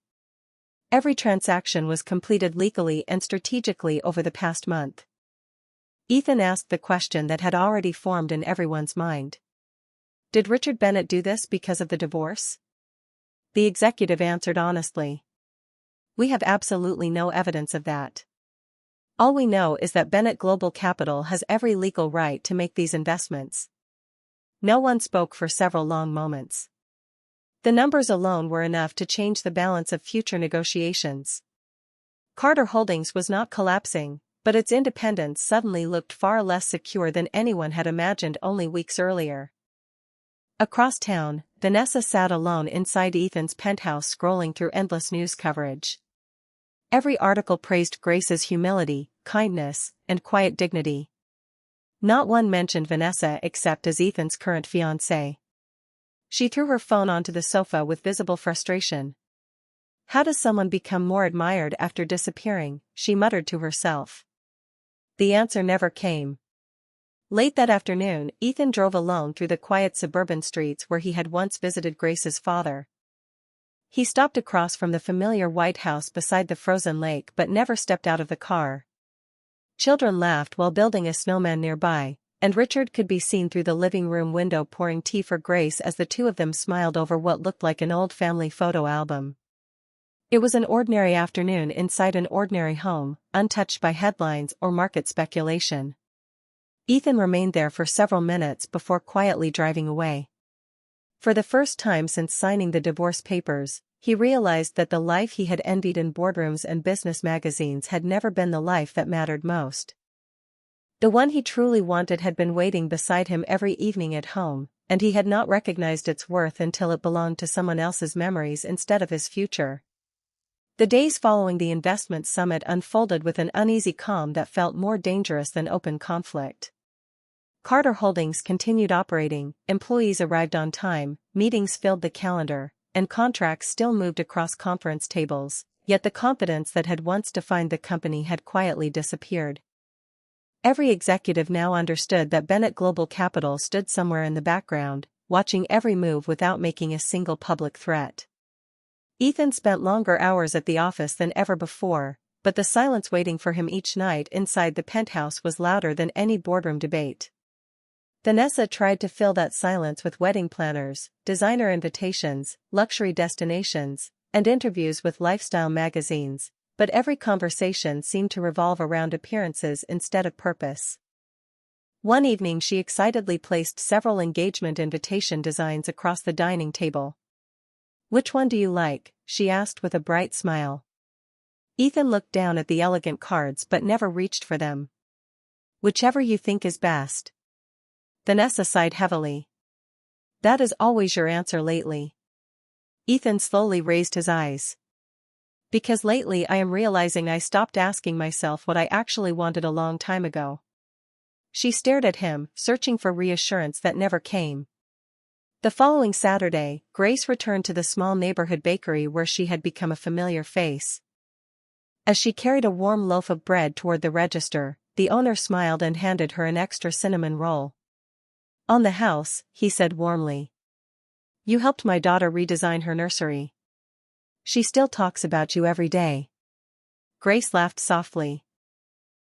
Every transaction was completed legally and strategically over the past month." Ethan asked the question that had already formed in everyone's mind. Did Richard Bennett do this because of the divorce? The executive answered honestly. "We have absolutely no evidence of that. All we know is that Bennett Global Capital has every legal right to make these investments." No one spoke for several long moments. The numbers alone were enough to change the balance of future negotiations. Carter Holdings was not collapsing, but its independence suddenly looked far less secure than anyone had imagined only weeks earlier. Across town, Vanessa sat alone inside Ethan's penthouse scrolling through endless news coverage. Every article praised Grace's humility, kindness, and quiet dignity. Not one mentioned Vanessa except as Ethan's current fiancée. She threw her phone onto the sofa with visible frustration. How does someone become more admired after disappearing? She muttered to herself. The answer never came. Late that afternoon, Ethan drove alone through the quiet suburban streets where he had once visited Grace's father. He stopped across from the familiar white house beside the frozen lake but never stepped out of the car. Children laughed while building a snowman nearby, and Richard could be seen through the living room window pouring tea for Grace as the two of them smiled over what looked like an old family photo album. It was an ordinary afternoon inside an ordinary home, untouched by headlines or market speculation. Ethan remained there for several minutes before quietly driving away. For the first time since signing the divorce papers, he realized that the life he had envied in boardrooms and business magazines had never been the life that mattered most. The one he truly wanted had been waiting beside him every evening at home, and he had not recognized its worth until it belonged to someone else's memories instead of his future. The days following the investment summit unfolded with an uneasy calm that felt more dangerous than open conflict. Carter Holdings continued operating, employees arrived on time, meetings filled the calendar, and contracts still moved across conference tables, yet the confidence that had once defined the company had quietly disappeared. Every executive now understood that Bennett Global Capital stood somewhere in the background, watching every move without making a single public threat. Ethan spent longer hours at the office than ever before, but the silence waiting for him each night inside the penthouse was louder than any boardroom debate. Vanessa tried to fill that silence with wedding planners, designer invitations, luxury destinations, and interviews with lifestyle magazines, but every conversation seemed to revolve around appearances instead of purpose. One evening she excitedly placed several engagement invitation designs across the dining table. "Which one do you like?" she asked with a bright smile. Ethan looked down at the elegant cards but never reached for them. "Whichever you think is best." Vanessa sighed heavily. "That is always your answer lately." Ethan slowly raised his eyes. "Because lately I am realizing I stopped asking myself what I actually wanted a long time ago." She stared at him, searching for reassurance that never came. The following Saturday, Grace returned to the small neighborhood bakery where she had become a familiar face. As she carried a warm loaf of bread toward the register, the owner smiled and handed her an extra cinnamon roll. "On the house," he said warmly. "You helped my daughter redesign her nursery. She still talks about you every day." Grace laughed softly.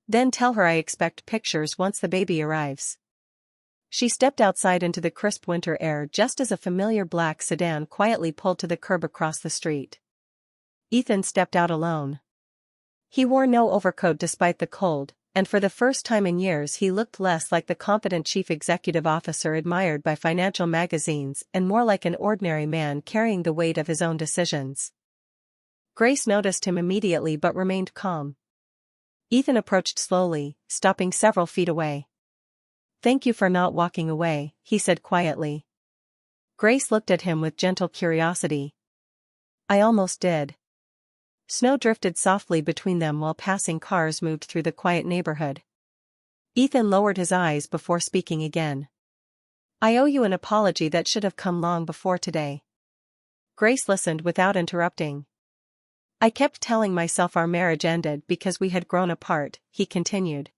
"Then tell her I expect pictures once the baby arrives." She stepped outside into the crisp winter air just as a familiar black sedan quietly pulled to the curb across the street. Ethan stepped out alone. He wore no overcoat despite the cold, and for the first time in years he looked less like the confident chief executive officer admired by financial magazines and more like an ordinary man carrying the weight of his own decisions. Grace noticed him immediately but remained calm. Ethan approached slowly, stopping several feet away. "Thank you for not walking away," he said quietly. Grace looked at him with gentle curiosity. "I almost did." Snow drifted softly between them while passing cars moved through the quiet neighborhood. Ethan lowered his eyes before speaking again. "I owe you an apology that should have come long before today." Grace listened without interrupting. "I kept telling myself our marriage ended because we had grown apart," he continued.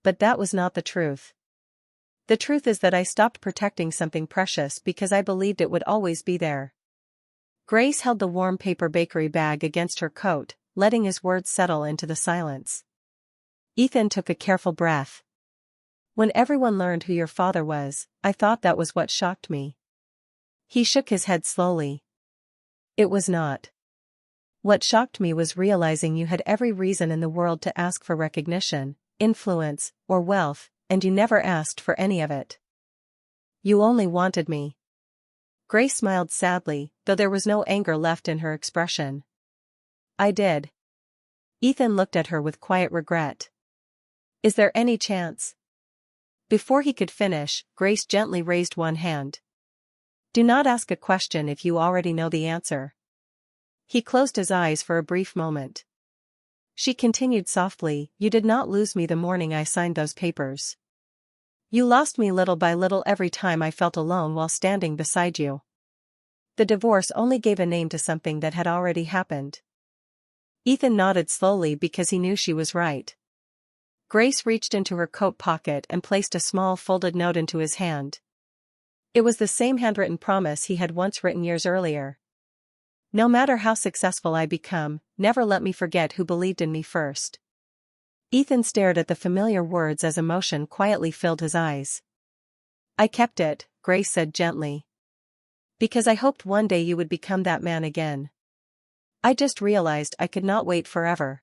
"But that was not the truth. The truth is that I stopped protecting something precious because I believed it would always be there." Grace held the warm paper bakery bag against her coat, letting his words settle into the silence. Ethan took a careful breath. "When everyone learned who your father was, I thought that was what shocked me." He shook his head slowly. "It was not. What shocked me was realizing you had every reason in the world to ask for recognition, influence, or wealth, and you never asked for any of it. You only wanted me." Grace smiled sadly, though there was no anger left in her expression. "I did." Ethan looked at her with quiet regret. "Is there any chance?" Before he could finish, Grace gently raised one hand. "Do not ask a question if you already know the answer." He closed his eyes for a brief moment. She continued softly, "You did not lose me the morning I signed those papers. You lost me little by little every time I felt alone while standing beside you. The divorce only gave a name to something that had already happened. Ethan nodded slowly because he knew she was right. Grace reached into her coat pocket and placed a small folded note into his hand. It was the same handwritten promise he had once written years earlier. No matter how successful I become, never let me forget who believed in me first. Ethan stared at the familiar words as emotion quietly filled his eyes. I kept it, Grace said gently. Because I hoped one day you would become that man again. I just realized I could not wait forever.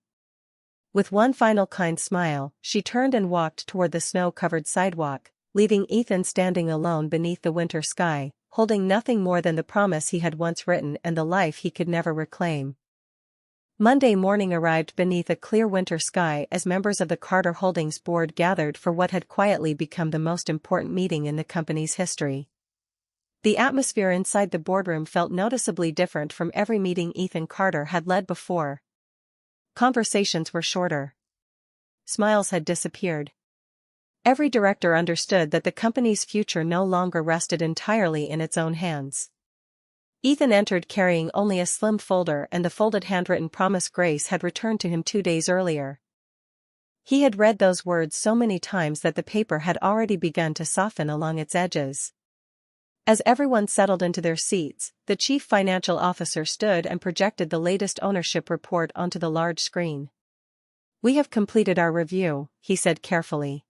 With one final kind smile, she turned and walked toward the snow-covered sidewalk, leaving Ethan standing alone beneath the winter sky, holding nothing more than the promise he had once written and the life he could never reclaim. Monday morning arrived beneath a clear winter sky as members of the Carter Holdings board gathered for what had quietly become the most important meeting in the company's history. The atmosphere inside the boardroom felt noticeably different from every meeting Ethan Carter had led before. Conversations were shorter. Smiles had disappeared. Every director understood that the company's future no longer rested entirely in its own hands. Ethan entered carrying only a slim folder and the folded handwritten promise Grace had returned to him 2 days earlier. He had read those words so many times that the paper had already begun to soften along its edges. As everyone settled into their seats, the chief financial officer stood and projected the latest ownership report onto the large screen. We have completed our review, he said carefully.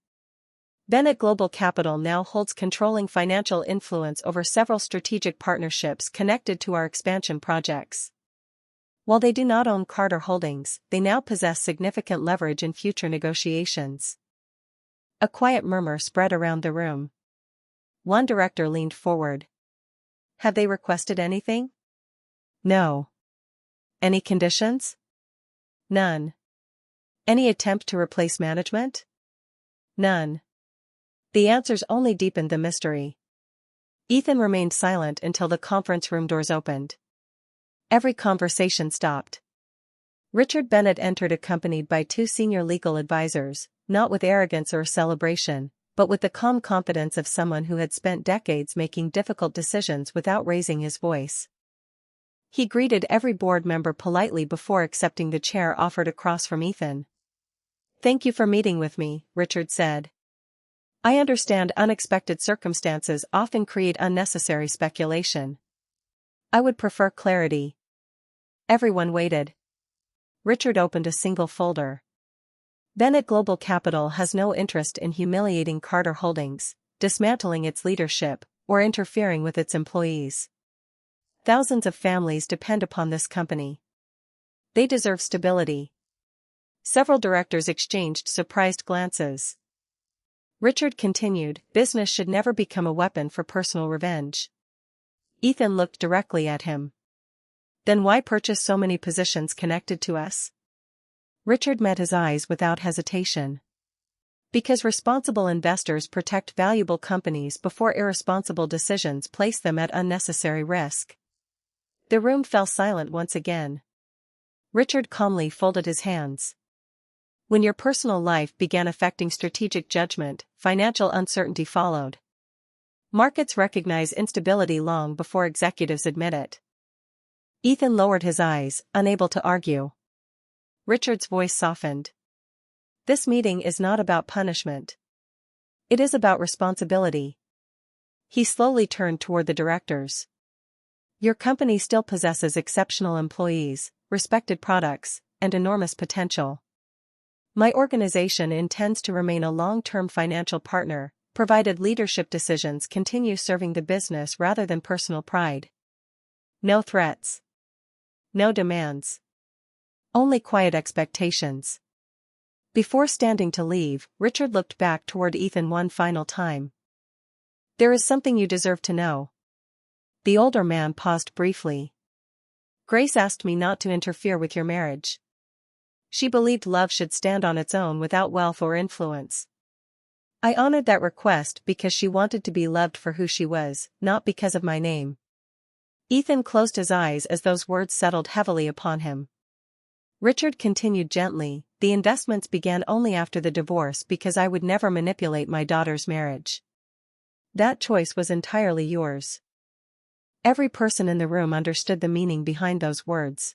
Bennett Global Capital now holds controlling financial influence over several strategic partnerships connected to our expansion projects. While they do not own Carter Holdings, they now possess significant leverage in future negotiations. A quiet murmur spread around the room. One director leaned forward. Have they requested anything? No. Any conditions? None. Any attempt to replace management? None. The answers only deepened the mystery. Ethan remained silent until the conference room doors opened. Every conversation stopped. Richard Bennett entered accompanied by 2 senior legal advisors, not with arrogance or celebration, but with the calm confidence of someone who had spent decades making difficult decisions without raising his voice. He greeted every board member politely before accepting the chair offered across from Ethan. Thank you for meeting with me, Richard said. I understand unexpected circumstances often create unnecessary speculation. I would prefer clarity. Everyone waited. Richard opened a single folder. Bennett Global Capital has no interest in humiliating Carter Holdings, dismantling its leadership, or interfering with its employees. Thousands of families depend upon this company. They deserve stability. Several directors exchanged surprised glances. Richard continued, business should never become a weapon for personal revenge. Ethan looked directly at him. Then why purchase so many positions connected to us? Richard met his eyes without hesitation. Because responsible investors protect valuable companies before irresponsible decisions place them at unnecessary risk. The room fell silent once again. Richard calmly folded his hands. When your personal life began affecting strategic judgment, financial uncertainty followed. Markets recognize instability long before executives admit it. Ethan lowered his eyes, unable to argue. Richard's voice softened. This meeting is not about punishment. It is about responsibility. He slowly turned toward the directors. Your company still possesses exceptional employees, respected products, and enormous potential. My organization intends to remain a long-term financial partner, provided leadership decisions continue serving the business rather than personal pride. No threats. No demands. Only quiet expectations. Before standing to leave, Richard looked back toward Ethan one final time. There is something you deserve to know. The older man paused briefly. Grace asked me not to interfere with your marriage. She believed love should stand on its own without wealth or influence. I honored that request because she wanted to be loved for who she was, not because of my name. Ethan closed his eyes as those words settled heavily upon him. Richard continued gently, the investments began only after the divorce because I would never manipulate my daughter's marriage. That choice was entirely yours." Every person in the room understood the meaning behind those words.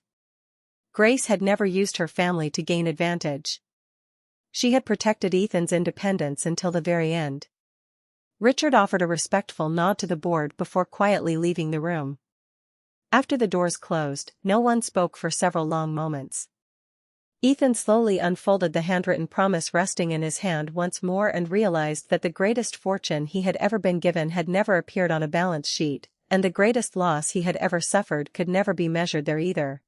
Grace had never used her family to gain advantage. She had protected Ethan's independence until the very end. Richard offered a respectful nod to the board before quietly leaving the room. After the doors closed, no one spoke for several long moments. Ethan slowly unfolded the handwritten promise resting in his hand once more and realized that the greatest fortune he had ever been given had never appeared on a balance sheet, and the greatest loss he had ever suffered could never be measured there either.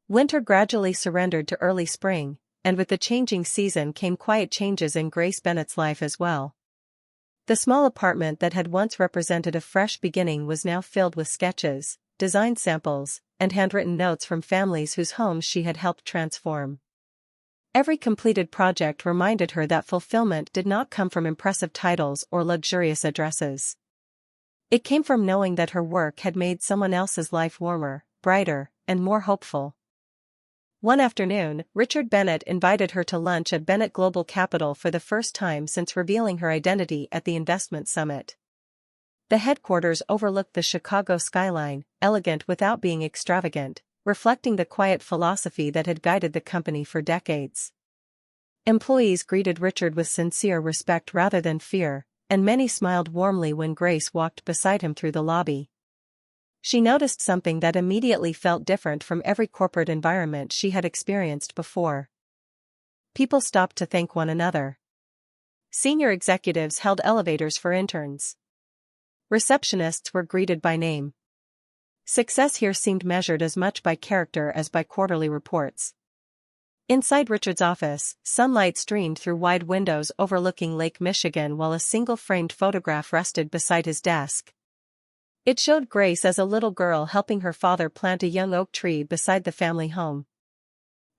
Winter gradually surrendered to early spring, and with the changing season came quiet changes in Grace Bennett's life as well. The small apartment that had once represented a fresh beginning was now filled with sketches, design samples, and handwritten notes from families whose homes she had helped transform. Every completed project reminded her that fulfillment did not come from impressive titles or luxurious addresses. It came from knowing that her work had made someone else's life warmer, brighter, and more hopeful. One afternoon, Richard Bennett invited her to lunch at Bennett Global Capital for the first time since revealing her identity at the investment summit. The headquarters overlooked the Chicago skyline, elegant without being extravagant, reflecting the quiet philosophy that had guided the company for decades. Employees greeted Richard with sincere respect rather than fear, and many smiled warmly when Grace walked beside him through the lobby. She noticed something that immediately felt different from every corporate environment she had experienced before. People stopped to thank one another. Senior executives held elevators for interns. Receptionists were greeted by name. Success here seemed measured as much by character as by quarterly reports. Inside Richard's office, sunlight streamed through wide windows overlooking Lake Michigan while a single framed photograph rested beside his desk. It showed Grace as a little girl helping her father plant a young oak tree beside the family home.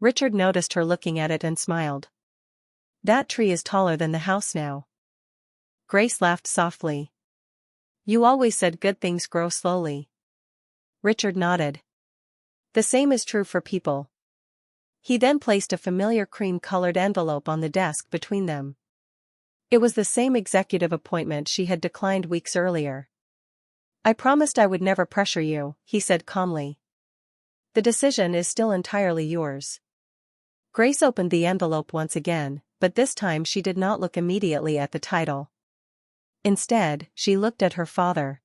Richard noticed her looking at it and smiled. "That tree is taller than the house now." Grace laughed softly. "You always said good things grow slowly." Richard nodded. "The same is true for people." He then placed a familiar cream-colored envelope on the desk between them. It was the same executive appointment she had declined weeks earlier. "I promised I would never pressure you," he said calmly. "The decision is still entirely yours." Grace opened the envelope once again, but this time she did not look immediately at the title. Instead, she looked at her father.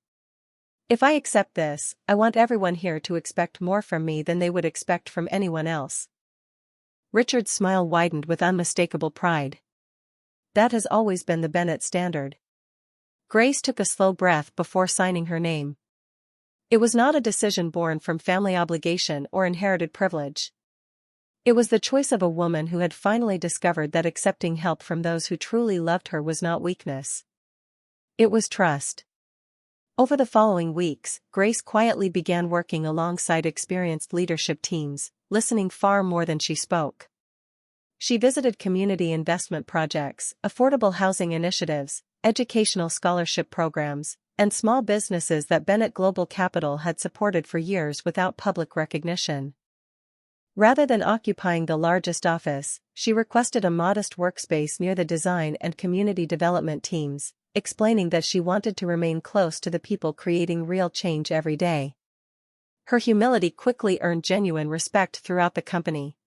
"If I accept this, I want everyone here to expect more from me than they would expect from anyone else." Richard's smile widened with unmistakable pride. That has always been the Bennett standard. Grace took a slow breath before signing her name. It was not a decision born from family obligation or inherited privilege. It was the choice of a woman who had finally discovered that accepting help from those who truly loved her was not weakness. It was trust. Over the following weeks, Grace quietly began working alongside experienced leadership teams, listening far more than she spoke. She visited community investment projects, affordable housing initiatives, educational scholarship programs, and small businesses that Bennett Global Capital had supported for years without public recognition. Rather than occupying the largest office, she requested a modest workspace near the design and community development teams, explaining that she wanted to remain close to the people creating real change every day. Her humility quickly earned genuine respect throughout the company.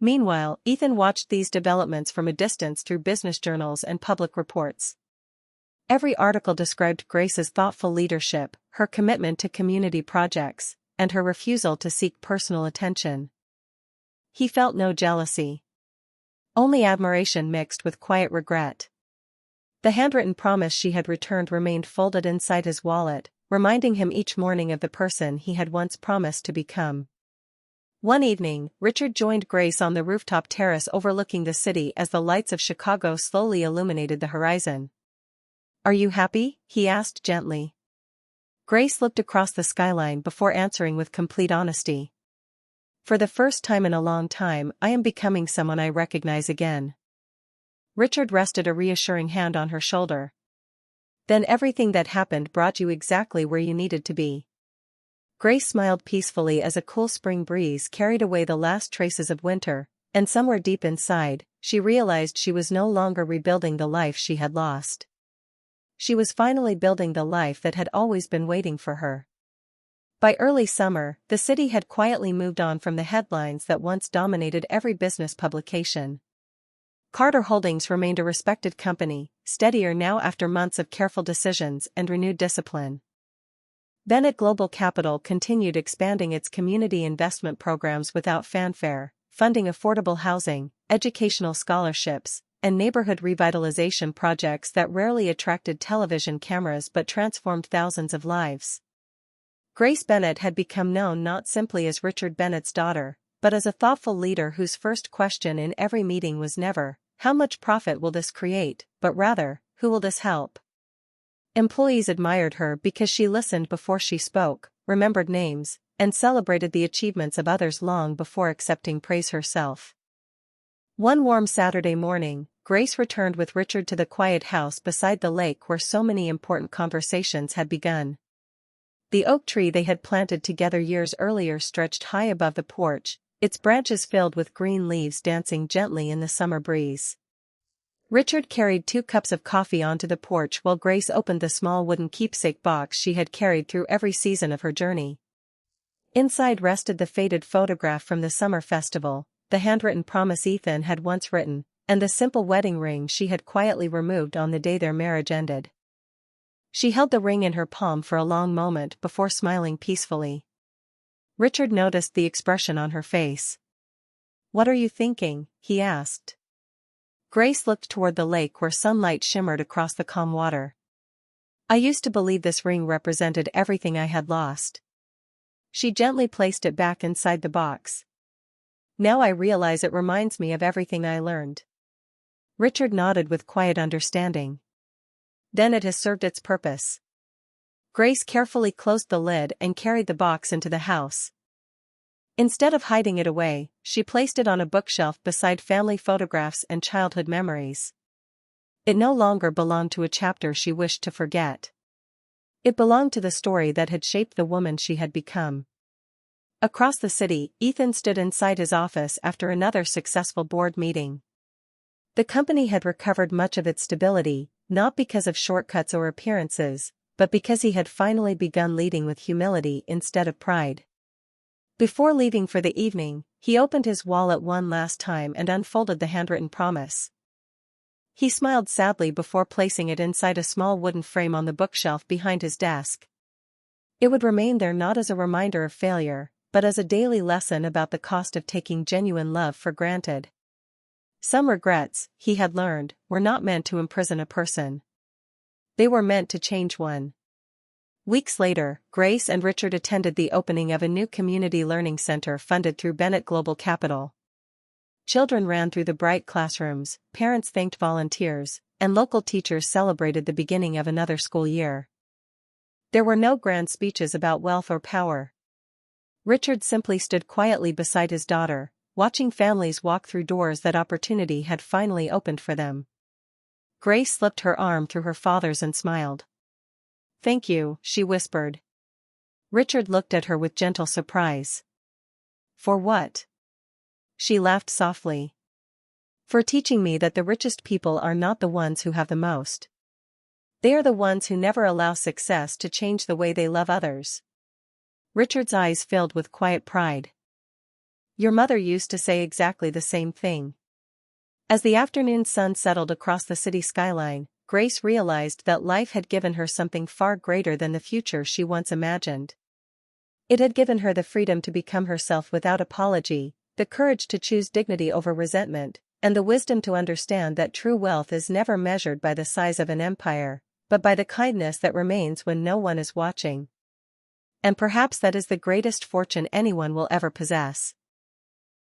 Meanwhile, Ethan watched these developments from a distance through business journals and public reports. Every article described Grace's thoughtful leadership, her commitment to community projects, and her refusal to seek personal attention. He felt no jealousy. Only admiration mixed with quiet regret. The handwritten promise she had returned remained folded inside his wallet, reminding him each morning of the person he had once promised to become. One evening, Richard joined Grace on the rooftop terrace overlooking the city as the lights of Chicago slowly illuminated the horizon. "Are you happy?" he asked gently. Grace looked across the skyline before answering with complete honesty. "For the first time in a long time, I am becoming someone I recognize again." Richard rested a reassuring hand on her shoulder. "Then everything that happened brought you exactly where you needed to be." Grace smiled peacefully as a cool spring breeze carried away the last traces of winter, and somewhere deep inside, she realized she was no longer rebuilding the life she had lost. She was finally building the life that had always been waiting for her. By early summer, the city had quietly moved on from the headlines that once dominated every business publication. Carter Holdings remained a respected company, steadier now after months of careful decisions and renewed discipline. Bennett Global Capital continued expanding its community investment programs without fanfare, funding affordable housing, educational scholarships, and neighborhood revitalization projects that rarely attracted television cameras but transformed thousands of lives. Grace Bennett had become known not simply as Richard Bennett's daughter, but as a thoughtful leader whose first question in every meeting was never, "How much profit will this create?" but rather, "Who will this help?" Employees admired her because she listened before she spoke, remembered names, and celebrated the achievements of others long before accepting praise herself. One warm Saturday morning, Grace returned with Richard to the quiet house beside the lake where so many important conversations had begun. The oak tree they had planted together years earlier stretched high above the porch, its branches filled with green leaves dancing gently in the summer breeze. Richard carried 2 cups of coffee onto the porch while Grace opened the small wooden keepsake box she had carried through every season of her journey. Inside rested the faded photograph from the summer festival, the handwritten promise Ethan had once written, and the simple wedding ring she had quietly removed on the day their marriage ended. She held the ring in her palm for a long moment before smiling peacefully. Richard noticed the expression on her face. "What are you thinking?" he asked. Grace looked toward the lake where sunlight shimmered across the calm water. "I used to believe this ring represented everything I had lost." She gently placed it back inside the box. "Now I realize it reminds me of everything I learned." Richard nodded with quiet understanding. "Then it has served its purpose." Grace carefully closed the lid and carried the box into the house. Instead of hiding it away, she placed it on a bookshelf beside family photographs and childhood memories. It no longer belonged to a chapter she wished to forget. It belonged to the story that had shaped the woman she had become. Across the city, Ethan stood inside his office after another successful board meeting. The company had recovered much of its stability, not because of shortcuts or appearances, but because he had finally begun leading with humility instead of pride. Before leaving for the evening, he opened his wallet one last time and unfolded the handwritten promise. He smiled sadly before placing it inside a small wooden frame on the bookshelf behind his desk. It would remain there not as a reminder of failure, but as a daily lesson about the cost of taking genuine love for granted. Some regrets, he had learned, were not meant to imprison a person. They were meant to change one. Weeks later, Grace and Richard attended the opening of a new community learning center funded through Bennett Global Capital. Children ran through the bright classrooms, parents thanked volunteers, and local teachers celebrated the beginning of another school year. There were no grand speeches about wealth or power. Richard simply stood quietly beside his daughter, watching families walk through doors that opportunity had finally opened for them. Grace slipped her arm through her father's and smiled. "Thank you," she whispered. Richard looked at her with gentle surprise. "For what?" She laughed softly. "For teaching me that the richest people are not the ones who have the most. They are the ones who never allow success to change the way they love others." Richard's eyes filled with quiet pride. "Your mother used to say exactly the same thing." As the afternoon sun settled across the city skyline, Grace realized that life had given her something far greater than the future she once imagined. It had given her the freedom to become herself without apology, the courage to choose dignity over resentment, and the wisdom to understand that true wealth is never measured by the size of an empire, but by the kindness that remains when no one is watching. And perhaps that is the greatest fortune anyone will ever possess.